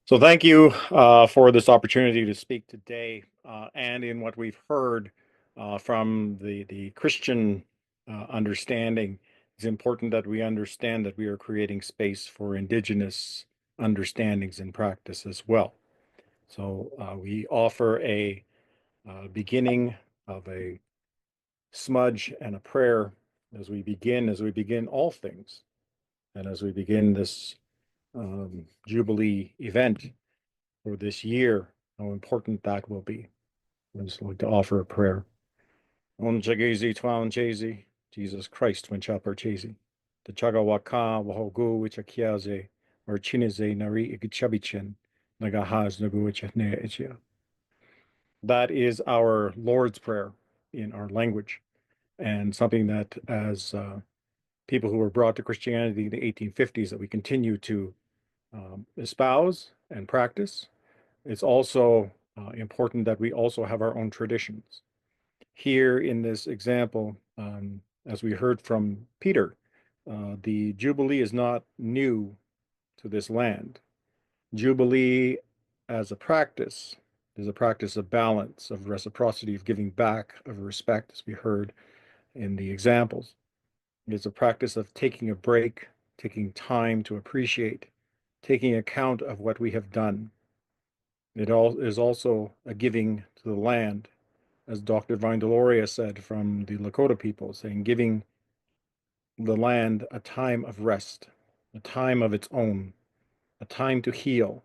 So thank you for this opportunity to speak today, and in what we've heard from the Christian understanding. It's important that we understand that we are creating space for indigenous understandings and practice as well. So we offer a beginning of a smudge and a prayer as we begin all things, and as we begin this Jubilee event for this year, how important that will be. I just like to offer a prayer. On Jagazi Twan Chazy, Jesus Christ, when Chapar Chazy, the Chagawaka, Wahogu, which Akiaze, or Chinize, Nari Ikichabichin, Nagahaz, Naguichne Ichia. That is our Lord's Prayer in our language, and something that, as people who were brought to Christianity in the 1850s, that we continue to espouse and practice. It's also important that we also have our own traditions. Here in this example, as we heard from Peter, the Jubilee is not new to this land. Jubilee as a practice is a practice of balance, of reciprocity, of giving back, of respect, as we heard in the examples. It's a practice of taking a break, taking time to appreciate, taking account of what we have done. It all is also a giving to the land, as Dr. Vindeloria said from the Lakota people, saying giving the land a time of rest, a time of its own, a time to heal,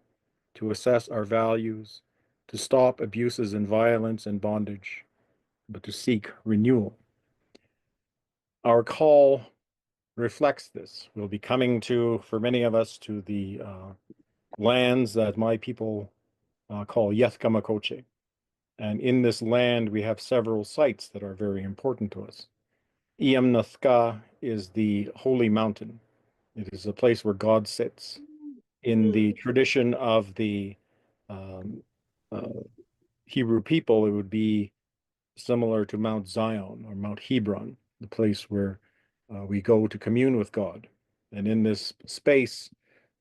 to assess our values, to stop abuses and violence and bondage, but to seek renewal. Our call reflects this. We'll be coming to, for many of us, to the lands that my people call Yethkamakoche. And in this land, we have several sites that are very important to us. Iamnathka is the holy mountain. It is a place where God sits. In the tradition of the um, uh, Hebrew people, it would be similar to Mount Zion or Mount Hebron, the place where we go to commune with God. And in this space,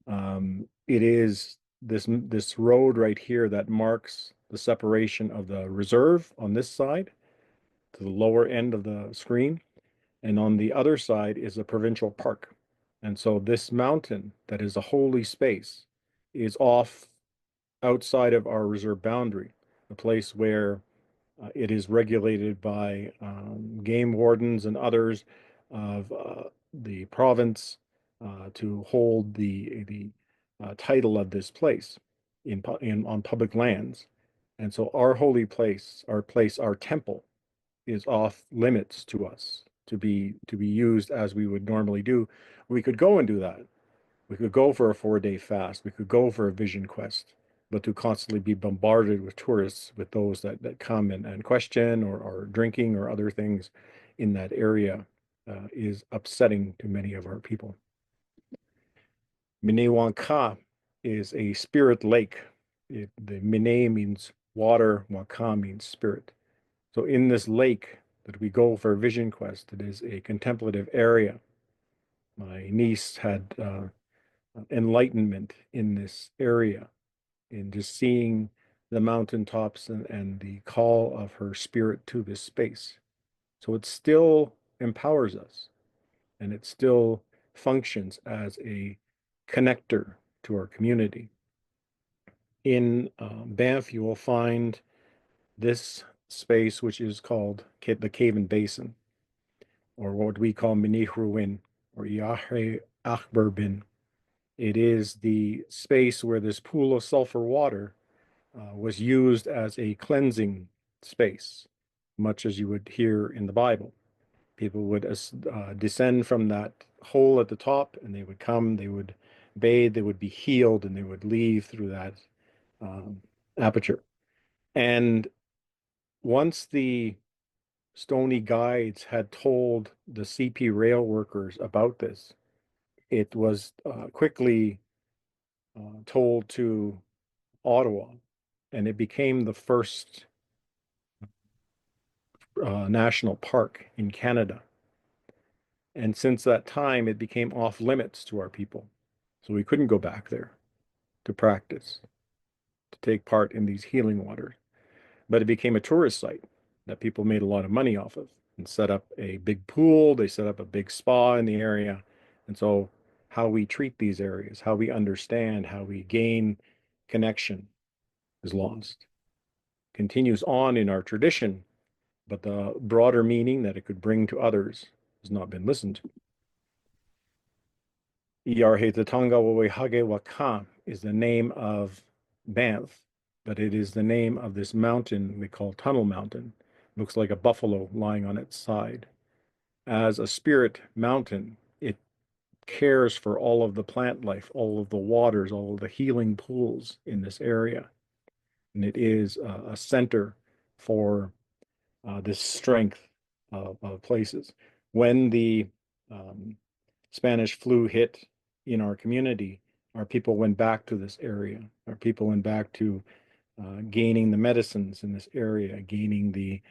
it is this road right here that marks the separation of the reserve on this side to the lower end of the screen, and on the other side is a provincial park. And so this mountain that is a holy space is off outside of our reserve boundary, a place where it is regulated by game wardens and others of the province to hold the title of this place in on public lands. And so our holy place, our temple, is off limits to us to be used as we would normally do. We could go and do that. We could go for a 4-day fast. We could go for a vision quest, but to constantly be bombarded with tourists, with those that come and question or drinking or other things in that area is upsetting to many of our people. Minnewanka is a spirit lake. The Minne means water, Wanka means spirit. So in this lake that we go for a vision quest, it is a contemplative area. My niece had enlightenment in this area, in just seeing the mountaintops and the call of her spirit to this space. So it still empowers us, and it still functions as a connector to our community. In Banff, you will find this space, which is called the Caven Basin, or what we call Minihruwin, or Yahre Achberbin. It is the space where this pool of sulfur water was used as a cleansing space, much as you would hear in the Bible. People would descend from that hole at the top, and they would come, they would bathe, they would be healed, and they would leave through that um, aperture. And once the Stoney guides had told the CP rail workers about this, it was quickly told to Ottawa, and it became the first national park in Canada. And since that time, it became off limits to our people. So we couldn't go back there to practice. take part in these healing waters. But it became a tourist site that people made a lot of money off of and set up a big pool. They set up a big spa in the area. And so how we treat these areas, how we understand, how we gain connection is lost. Continues on in our tradition, but the broader meaning that it could bring to others has not been listened to. Iarhetatanga Wawehage Waka is the name of Banff, but it is the name of this mountain we call Tunnel Mountain. It looks like a buffalo lying on its side. As a spirit mountain, it cares for all of the plant life, all of the waters, all of the healing pools in this area. And it is a center for this strength of places. When the Spanish flu hit in our community, our people went back to this area. Our people went back to gaining the medicines in this area, gaining the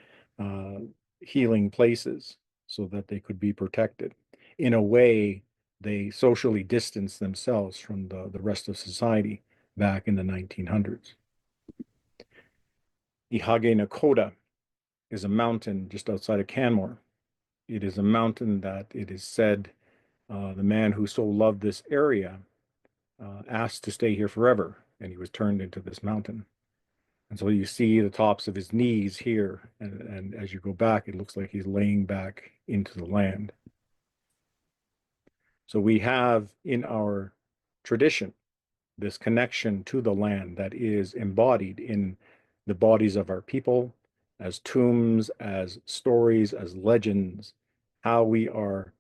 healing places so that they could be protected. In a way, they socially distanced themselves from the rest of society back in the 1900s. Ihage Nakoda is a mountain just outside of Canmore. It is a mountain that it is said the man who so loved this area asked to stay here forever, and he was turned into this mountain. And so you see the tops of his knees here, and as you go back, it looks like he's laying back into the land. So we have in our tradition this connection to the land that is embodied in the bodies of our people as tombs, as stories, as legends, how we are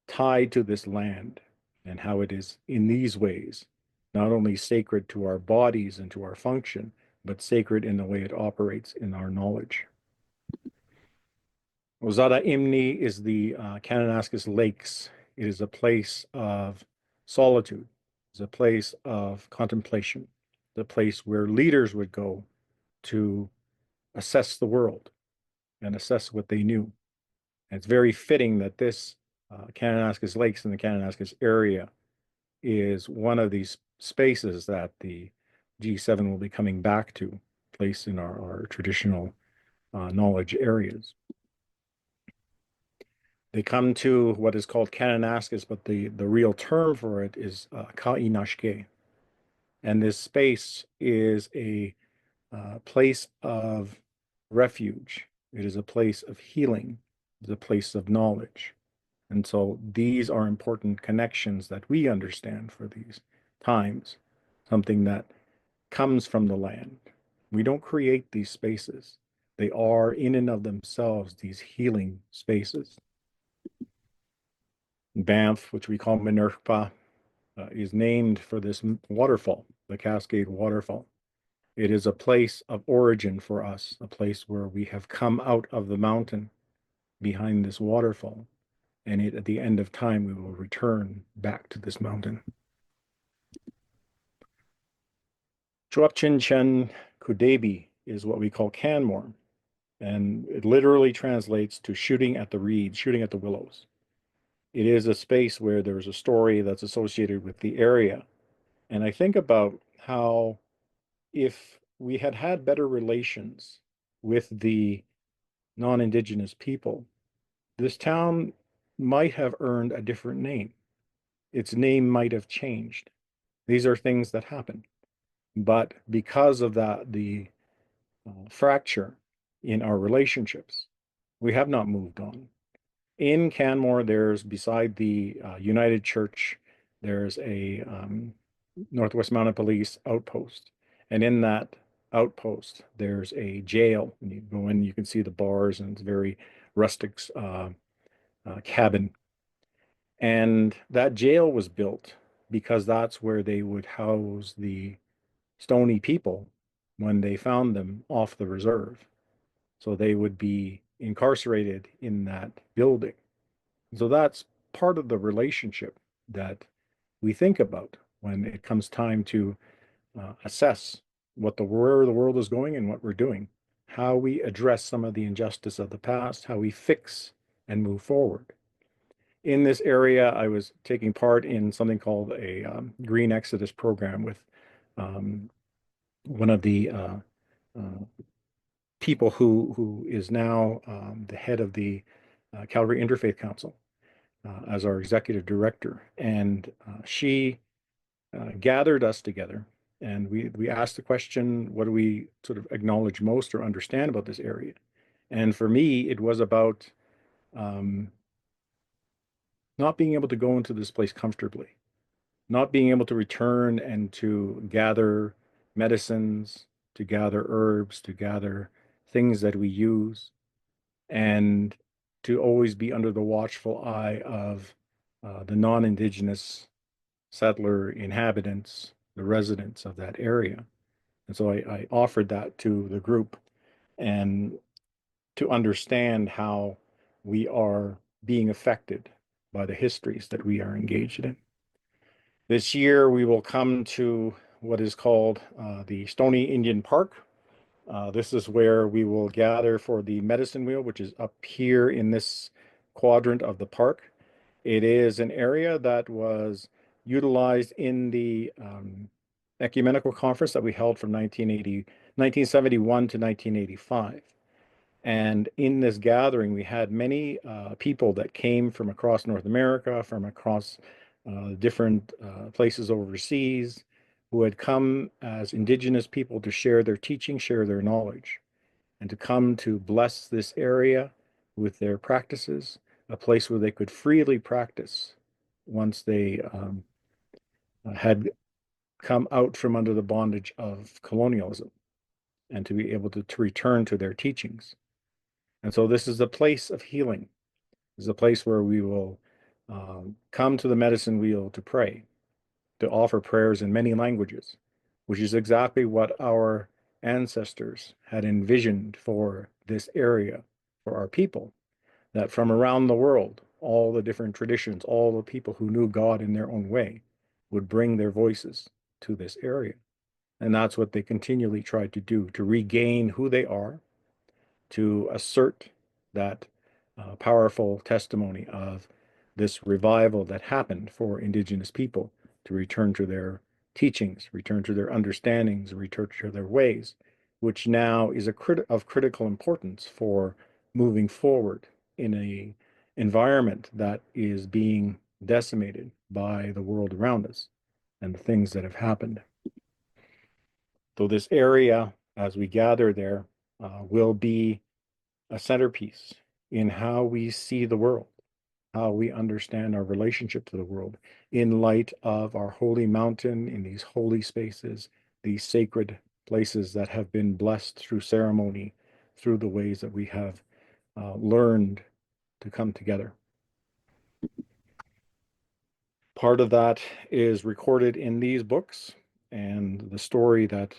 tied to this land and how it is in these ways not only sacred to our bodies and to our function, but sacred in the way it operates in our knowledge. Ozada Imni is the Kananaskis Lakes. It is a place of solitude. It's a place of contemplation. The place where leaders would go to assess the world and assess what they knew. And it's very fitting that this Kananaskis Lakes in the Kananaskis area is one of these spaces that the G7 will be coming back to, place in our traditional knowledge areas. They come to what is called Kananaskis, but the real term for it is Ka'inashke. And this space is a place of refuge. It is a place of healing. It's a place of knowledge. And so these are important connections that we understand for these times, something that comes from the land. We don't create these spaces. They are in and of themselves these healing spaces. Banff, which we call Minerva, is named for this waterfall, the Cascade Waterfall. It is a place of origin for us, a place where we have come out of the mountain behind this waterfall. And at the end of time, we will return back to this mountain. Chuapchinchen Kudebi is what we call Canmore. And it literally translates to shooting at the reeds, shooting at the willows. It is a space where there's a story that's associated with the area. And I think about how if we had had better relations with the non-Indigenous people, this town might have earned a different name. Its name might have changed. These are things that happen. But because of that, the fracture in our relationships, we have not moved on. In Canmore, there's beside the United Church, there's a Northwest Mounted Police outpost. And in that outpost, there's a jail. And you go in, you can see the bars, and it's a very rustic cabin. And that jail was built because that's where they would house the Stoney people when they found them off the reserve. So they would be incarcerated in that building. So that's part of the relationship that we think about when it comes time to assess where the world is going and what we're doing, how we address some of the injustice of the past, how we fix and move forward. In this area, I was taking part in something called a Green Exodus program with one of the uh, people who is now the head of the Calgary Interfaith Council as our executive director. And she gathered us together, and we asked the question, what do we sort of acknowledge most or understand about this area? And for me, it was about um, not being able to go into this place comfortably, not being able to return and to gather medicines, to gather herbs, to gather things that we use, and to always be under the watchful eye of the non-Indigenous settler inhabitants, the residents of that area. And so I offered that to the group, and to understand how we are being affected by the histories that we are engaged in. This year, we will come to what is called the Stoney Indian Park. This is where we will gather for the medicine wheel, which is up here in this quadrant of the park. It is an area that was utilized in the ecumenical conference that we held from 1971 to 1985. And in this gathering, we had many people that came from across North America, from across different places overseas, who had come as Indigenous people to share their teaching, share their knowledge, and to come to bless this area with their practices, a place where they could freely practice once they had come out from under the bondage of colonialism, and to be able to return to their teachings. And so this is a place of healing. This is a place where we will come to the medicine wheel to pray, to offer prayers in many languages, which is exactly what our ancestors had envisioned for this area, for our people, that from around the world, all the different traditions, all the people who knew God in their own way would bring their voices to this area. And that's what they continually tried to do, to regain who they are, to assert that powerful testimony of this revival that happened for Indigenous people, to return to their teachings, return to their understandings, return to their ways, which now is of critical importance for moving forward in a environment that is being decimated by the world around us and the things that have happened. So this area, as we gather there, will be a centerpiece in how we see the world, how we understand our relationship to the world in light of our holy mountain, in these holy spaces, these sacred places that have been blessed through ceremony, through the ways that we have learned to come together. Part of that is recorded in these books, and the story that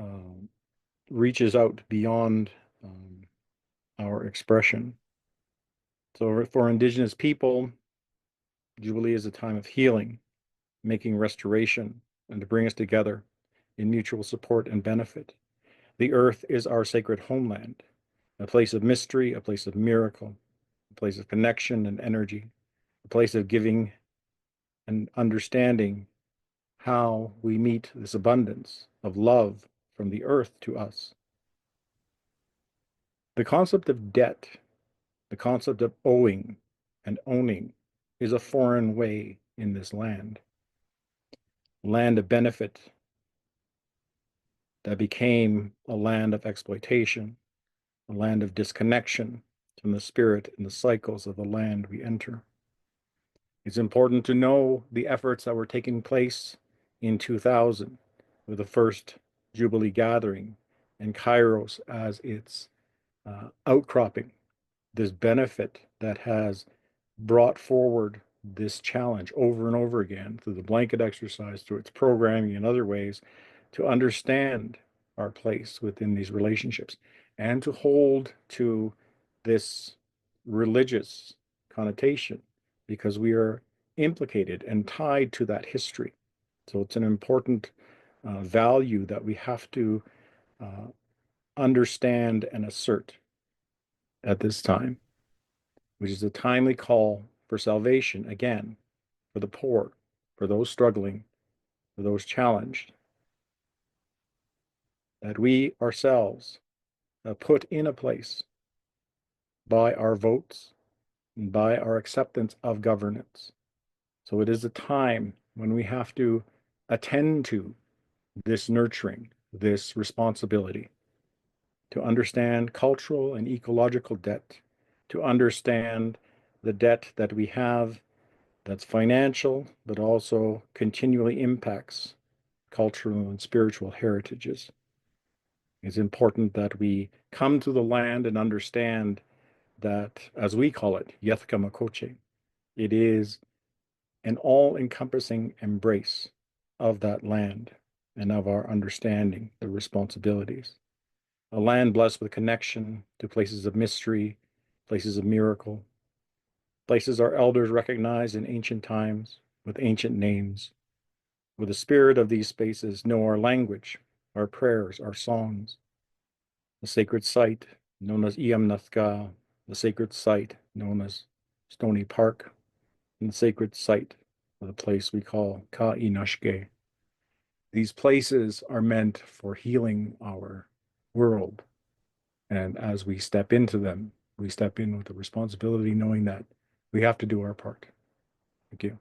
um, reaches out beyond our expression. So for Indigenous people, Jubilee is a time of healing, making restoration, and to bring us together in mutual support and benefit. The earth is our sacred homeland, a place of mystery, a place of miracle, a place of connection and energy, a place of giving and understanding how we meet this abundance of love from the earth to us. The concept of debt, the concept of owing and owning, is a foreign way in this land. Land of benefit that became a land of exploitation, a land of disconnection from the spirit and the cycles of the land we enter. It's important to know the efforts that were taking place in 2000 with the first Jubilee gathering and Kairos as its outcropping, this benefit that has brought forward this challenge over and over again through the blanket exercise, through its programming and other ways, to understand our place within these relationships and to hold to this religious connotation because we are implicated and tied to that history. So it's an important value that we have to uh, understand and assert at this time, which is a timely call for salvation, again, for the poor, for those struggling, for those challenged. that we ourselves put in a place by our votes and by our acceptance of governance. So it is a time when we have to attend to this nurturing, this responsibility, to understand cultural and ecological debt, to understand the debt that we have that's financial, but also continually impacts cultural and spiritual heritages. It's important that we come to the land and understand that, as we call it, Yethka Makoche, it is an all-encompassing embrace of that land and of our understanding, the responsibilities. A land blessed with connection to places of mystery, places of miracle, places our elders recognized in ancient times with ancient names. With the spirit of these spaces, know our language, our prayers, our songs. The sacred site known as Iamnathka, the sacred site known as Stoney Park, and the sacred site of the place we call Ka'inashke. These places are meant for healing our world. And as we step into them, we step in with the responsibility, knowing that we have to do our part. Thank you.